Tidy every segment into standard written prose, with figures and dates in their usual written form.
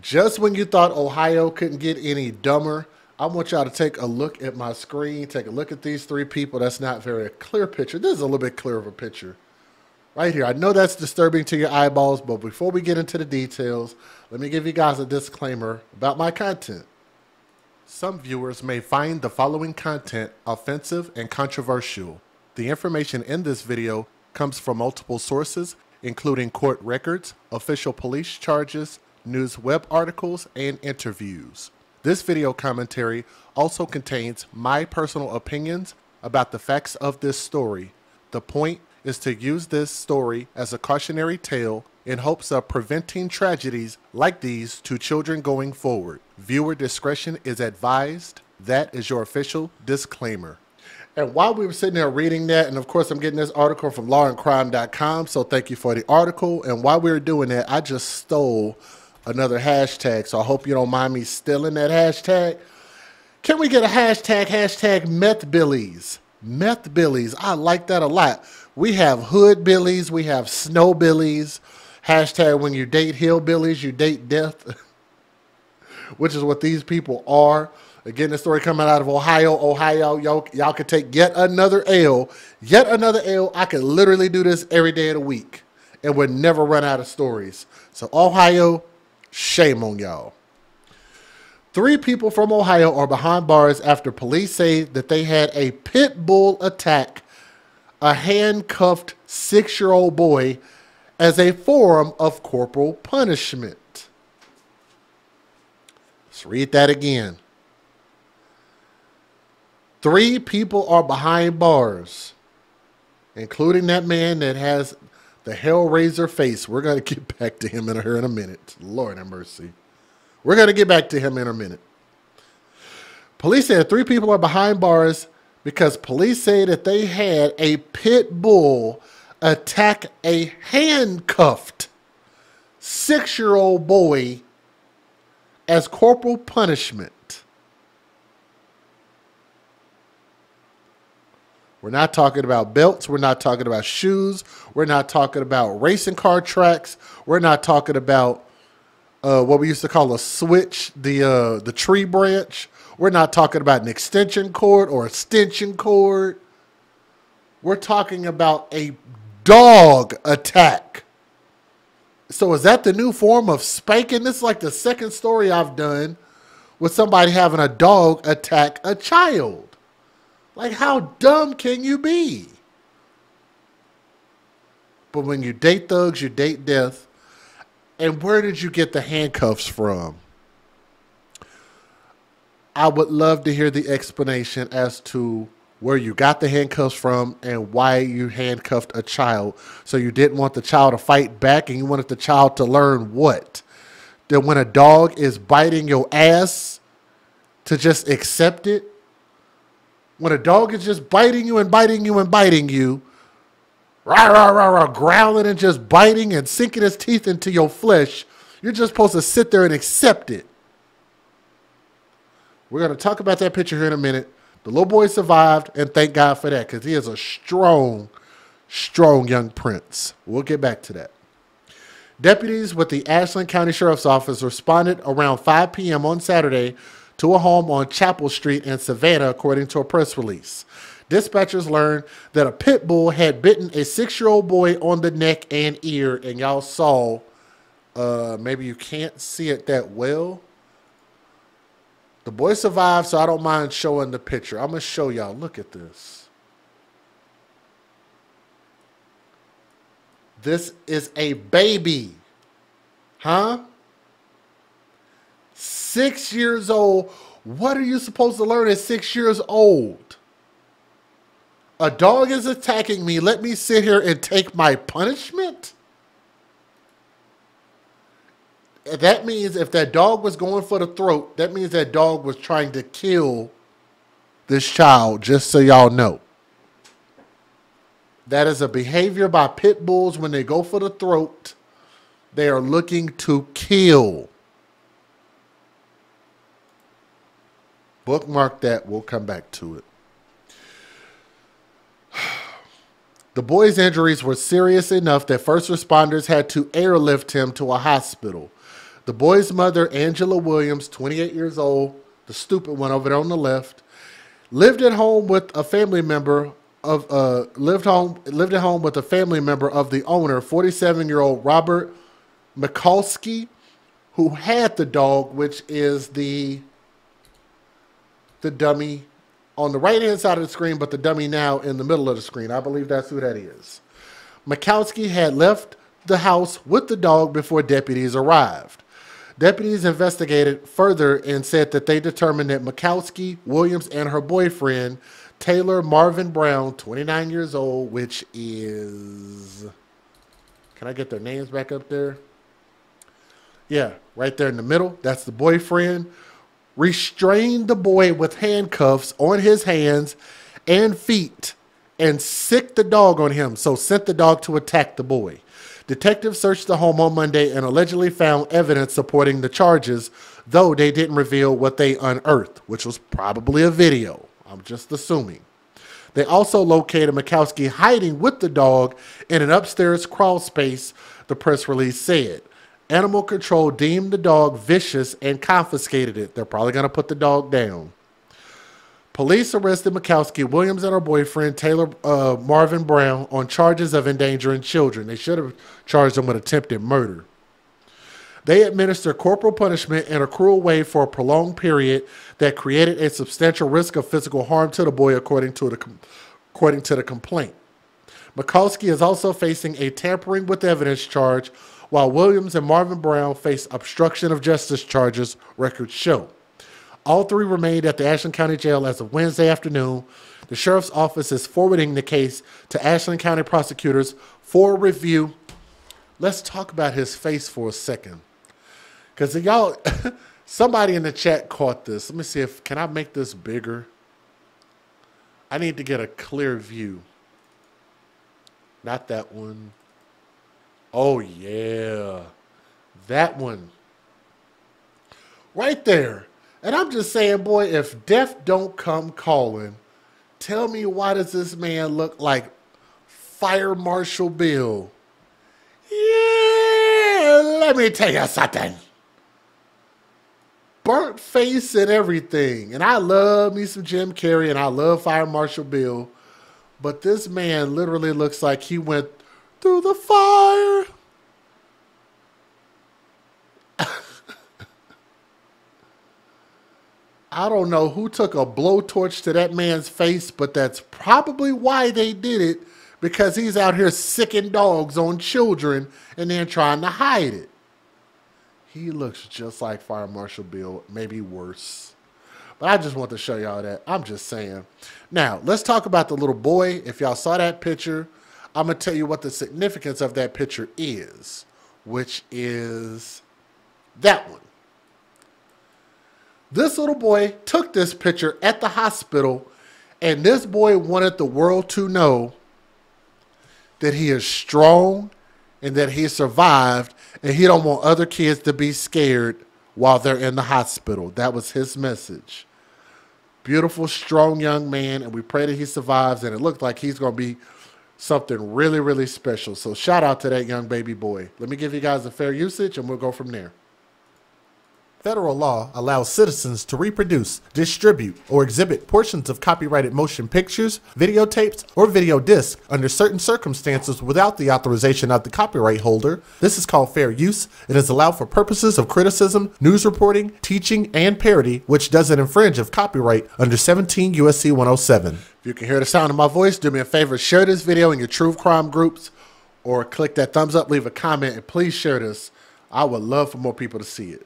Just when you thought Ohio couldn't get any dumber, I want y'all to take a look at my screen. Take a look at these three people. That's not very clear picture. This is a little bit clearer of a picture right here. I know that's disturbing to your eyeballs, but before we get into the details, let me give you guys a disclaimer about my content. Some viewers may find the following content offensive and controversial. The information in this video comes from multiple sources, including court records, official police charges, news web articles, and interviews. This video commentary also contains my personal opinions about the facts of this story. The point is to use this story as a cautionary tale in hopes of preventing tragedies like these to children going forward. Viewer discretion is advised. That is your official disclaimer. And while we were sitting there reading that, and of course I'm getting this article from lawandcrime.com, so thank you for the article. And while we were doing that, I just stole another hashtag, so I hope you don't mind me stealing that hashtag. Can we get a hashtag methbillies? Methbillies, I like that a lot. We have hood billies, we have snow billies. Hashtag when you date hillbillies, you date death, which is what these people are. Again, the story coming out of Ohio. Ohio, y'all could take yet another L. Yet another L. I could literally do this every day of the week and would never run out of stories. So Ohio, shame on y'all. 3 people from Ohio are behind bars after police say that they had a pit bull attack a handcuffed 6-year-old boy as a form of corporal punishment. Let's read that again. 3 people are behind bars, including that man that has the Hellraiser face. We're going to get back to him in a minute. Lord have mercy. We're going to get back to him in a minute. Police said 3 people are behind bars because police say that they had a pit bull attack a handcuffed 6-year-old boy as corporal punishment. We're not talking about belts. We're not talking about shoes. We're not talking about racing car tracks. We're not talking about what we used to call a switch, the tree branch. We're not talking about an extension cord or a extension cord. We're talking about a dog attack. So is that the new form of spanking? This is like the second story I've done with somebody having a dog attack a child. Like, how dumb can you be? But when you date thugs, you date death. And where did you get the handcuffs from? I would love to hear the explanation as to where you got the handcuffs from and why you handcuffed a child. So you didn't want the child to fight back, and you wanted the child to learn what? That when a dog is biting your ass, to just accept it? When a dog is just biting you and biting you and biting you, rah, rah, rah, rah, growling and just biting and sinking his teeth into your flesh, you're just supposed to sit there and accept it. We're going to talk about that picture here in a minute. The little boy survived, and thank God for that, because he is a strong, strong young prince. We'll get back to that. Deputies with the Ashland County Sheriff's Office responded around 5 p.m. on Saturday to a home on Chapel Street in Savannah, according to a press release. Dispatchers learned that a pit bull had bitten a 6-year-old boy on the neck and ear, and y'all saw, maybe you can't see it that well. The boy survived, so I don't mind showing the picture. I'm going to show y'all. Look at this. This is a baby. Huh? 6 years old. What are you supposed to learn at 6 years old? A dog is attacking me. Let me sit here and take my punishment? That means if that dog was going for the throat, that means that dog was trying to kill this child, just so y'all know. That is a behavior by pit bulls when they go for the throat. They are looking to kill. Bookmark that. We'll come back to it. The boy's injuries were serious enough that first responders had to airlift him to a hospital. The boy's mother, Angela Williams, 28 years old, the stupid one over there on the left, lived at home with a family member of lived at home with a family member of the owner, 47-year-old Robert Mikulski, who had the dog, which is the dummy on the right-hand side of the screen, but the dummy now in the middle of the screen. I believe that's who that is. Mikulski had left the house with the dog before deputies arrived. Deputies investigated further and said that they determined that Mikulski, Williams, and her boyfriend, Taylor Marvin-Brown, 29 years old, which is... Can I get their names back up there? Yeah, right there in the middle. That's the boyfriend. Restrained the boy with handcuffs on his hands and feet and sicked the dog on him, so sent the dog to attack the boy. Detectives searched the home on Monday and allegedly found evidence supporting the charges, though they didn't reveal what they unearthed, which was probably a video. I'm just assuming. They also located Mikulski hiding with the dog in an upstairs crawl space, the press release said. Animal Control deemed the dog vicious and confiscated it. They're probably going to put the dog down. Police arrested Mikulski, Williams, and her boyfriend, Taylor Marvin-Brown, on charges of endangering children. They should have charged them with attempted murder. They administered corporal punishment in a cruel way for a prolonged period that created a substantial risk of physical harm to the boy, according to the complaint. Mikulski is also facing a tampering with evidence charge, while Williams and Marvin-Brown face obstruction of justice charges, records show. All three remained at the Ashland County Jail as of Wednesday afternoon. The sheriff's office is forwarding the case to Ashland County prosecutors for review. Let's talk about his face for a second. Because y'all, somebody in the chat caught this. Let me see if, can I make this bigger? I need to get a clear view. Not that one. Oh, yeah. That one. Right there. And I'm just saying, boy, if death don't come calling, tell me, why does this man look like Fire Marshal Bill? Yeah, let me tell you something. Burnt face and everything. And I love me some Jim Carrey and I love Fire Marshal Bill. But this man literally looks like he went through the fire. I don't know who took a blowtorch to that man's face, but that's probably why they did it, because he's out here sicking dogs on children and then trying to hide it. He looks just like Fire Marshal Bill, maybe worse. But I just want to show y'all that. I'm just saying. Now, let's talk about the little boy. If y'all saw that picture, I'm going to tell you what the significance of that picture is, which is that one. This little boy took this picture at the hospital, and this boy wanted the world to know that he is strong and that he survived, and he don't want other kids to be scared while they're in the hospital. That was his message. Beautiful, strong young man, and we pray that he survives, and it looked like he's going to be something really, really special. So shout out to that young baby boy. Let me give you guys a fair usage, and we'll go from there. Federal law allows citizens to reproduce, distribute, or exhibit portions of copyrighted motion pictures, videotapes, or video discs under certain circumstances without the authorization of the copyright holder. This is called fair use. It is allowed for purposes of criticism, news reporting, teaching, and parody, which doesn't infringe of copyright under 17 U.S.C. 107. If you can hear the sound of my voice, do me a favor, share this video in your true crime groups, or click that thumbs up, leave a comment, and please share this. I would love for more people to see it.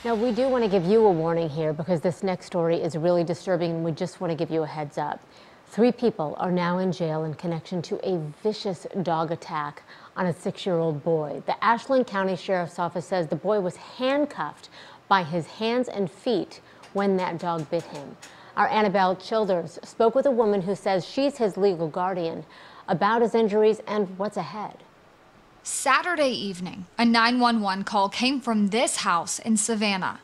Now, we do want to give you a warning here because this next story is really disturbing, and we just want to give you a heads up. 3 people are now in jail in connection to a vicious dog attack on a 6-year-old boy. The Ashland County Sheriff's Office says the boy was handcuffed by his hands and feet when that dog bit him. Our Annabelle Childers spoke with a woman who says she's his legal guardian about his injuries and what's ahead. Saturday evening, a 911 call came from this house in Savannah.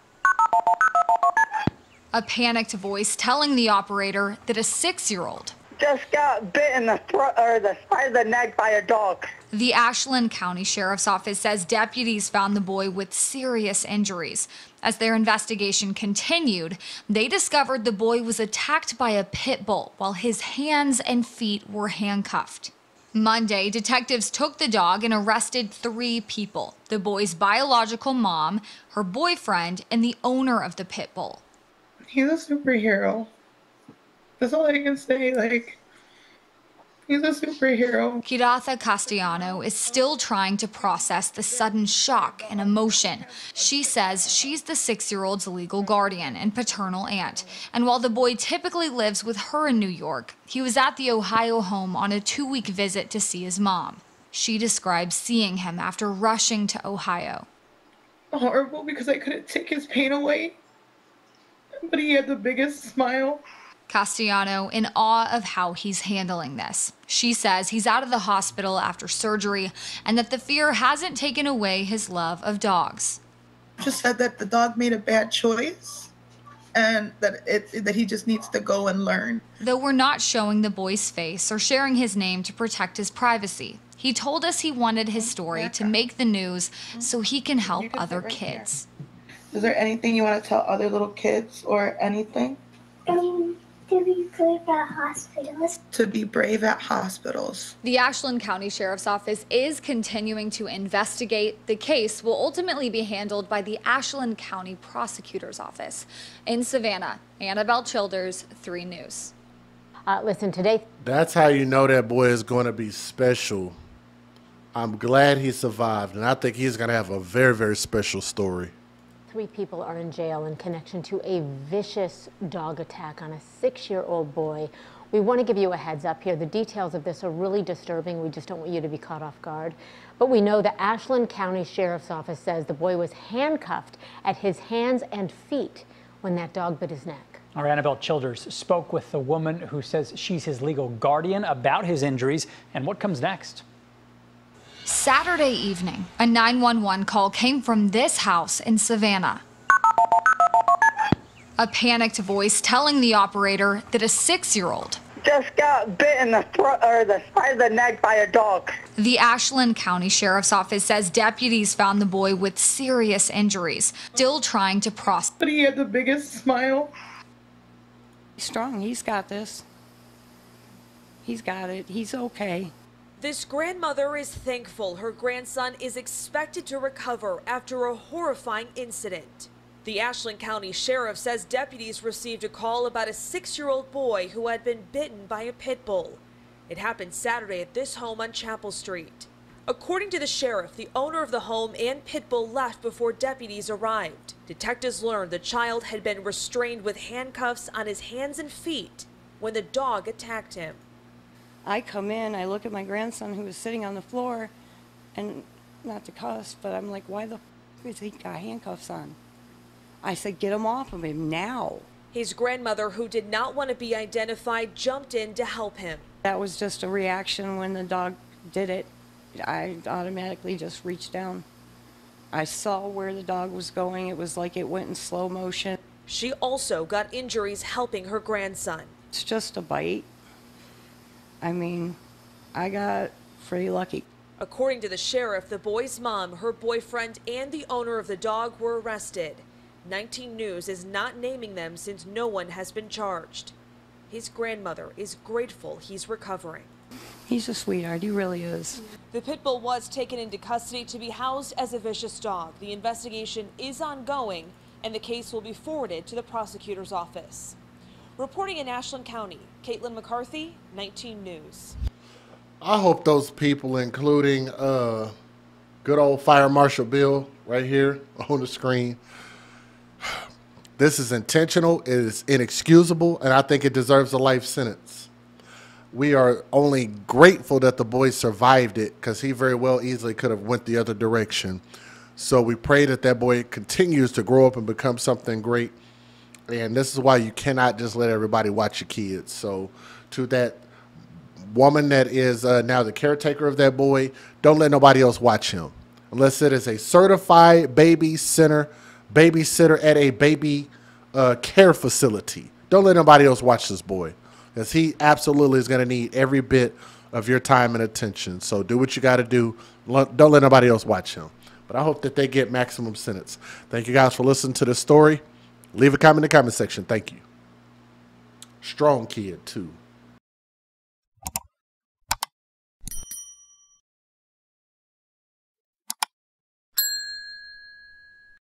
A panicked voice telling the operator that a 6-year-old just got bit in the throat or the side of the neck by a dog. The Ashland County Sheriff's Office says deputies found the boy with serious injuries. As their investigation continued, they discovered the boy was attacked by a pit bull while his hands and feet were handcuffed. Monday, detectives took the dog and arrested 3 people: the boy's biological mom, her boyfriend, and the owner of the pit bull. He's a superhero. That's all I can say. Like, he's a superhero. Kiratha Castellano is still trying to process the sudden shock and emotion. She says she's the 6-year-old's legal guardian and paternal aunt. And while the boy typically lives with her in New York, he was at the Ohio home on a 2-week visit to see his mom. She describes seeing him after rushing to Ohio. Horrible, because I couldn't take his pain away. But he had the biggest smile. Castellano in awe of how he's handling this. She says he's out of the hospital after surgery and that the fear hasn't taken away his love of dogs. Just said that the dog made a bad choice and that he just needs to go and learn. Though we're not showing the boy's face or sharing his name to protect his privacy, he told us he wanted his story to make the news so he can help other kids. Is there anything you want to tell other little kids or anything? To be brave at hospitals. To be brave at hospitals. The Ashland County Sheriff's Office is continuing to investigate. The case will ultimately be handled by the Ashland County Prosecutor's Office. In Savannah, Annabelle Childers, 3 News. Listen, today... That's how you know that boy is going to be special. I'm glad he survived, and I think he's going to have a very, very special story. 3 people are in jail in connection to a vicious dog attack on a 6-year-old boy. We want to give you a heads up here. The details of this are really disturbing. We just don't want you to be caught off guard. But we know the Ashland County Sheriff's Office says the boy was handcuffed at his hands and feet when that dog bit his neck. Our Annabelle Childers spoke with the woman who says she's his legal guardian about his injuries and what comes next. Saturday evening, a 911 call came from this house in Savannah. A panicked voice telling the operator that a 6-year-old just got bit in the throat or the side of the neck by a dog. The Ashland County Sheriff's Office says deputies found the boy with serious injuries, still trying to process. But he had the biggest smile. He's strong. He's got this. He's got it. He's okay. This grandmother is thankful her grandson is expected to recover after a horrifying incident. The Ashland County Sheriff says deputies received a call about a 6-year-old boy who had been bitten by a pit bull. It happened Saturday at this home on Chapel Street. According to the sheriff, the owner of the home and pit bull left before deputies arrived. Detectives learned the child had been restrained with handcuffs on his hands and feet when the dog attacked him. I come in, I look at my grandson who was sitting on the floor, and not to cuss, but I'm like, why the f is he got handcuffs on? I said, get him off of him now. His grandmother, who did not want to be identified, jumped in to help him. That was just a reaction when the dog did it. I automatically just reached down. I saw where the dog was going. It was like it went in slow motion. She also got injuries helping her grandson. It's just a bite. I mean, I got pretty lucky. According to the sheriff, the boy's mom, her boyfriend, and the owner of the dog were arrested. 19 News is not naming them since no one has been charged. His grandmother is grateful he's recovering. He's a sweetheart, he really is. The pit bull was taken into custody to be housed as a vicious dog. The investigation is ongoing, and the case will be forwarded to the prosecutor's office. Reporting in Ashland County, Caitlin McCarthy, 19 News. I hope those people, including good old Fire Marshal Bill right here on the screen, this is intentional, it is inexcusable, and I think it deserves a life sentence. We are only grateful that the boy survived it because he very well easily could have went the other direction. So we pray that that boy continues to grow up and become something great. And this is why you cannot just let everybody watch your kids. So to that woman that is now the caretaker of that boy, don't let nobody else watch him. Unless it is a certified babysitter at a baby care facility. Don't let nobody else watch this boy. because he absolutely is going to need every bit of your time and attention. So do what you got to do. Don't let nobody else watch him. But I hope that they get maximum sentence. Thank you guys for listening to this story. Leave a comment in the comment section. Thank you. Strong kid, too.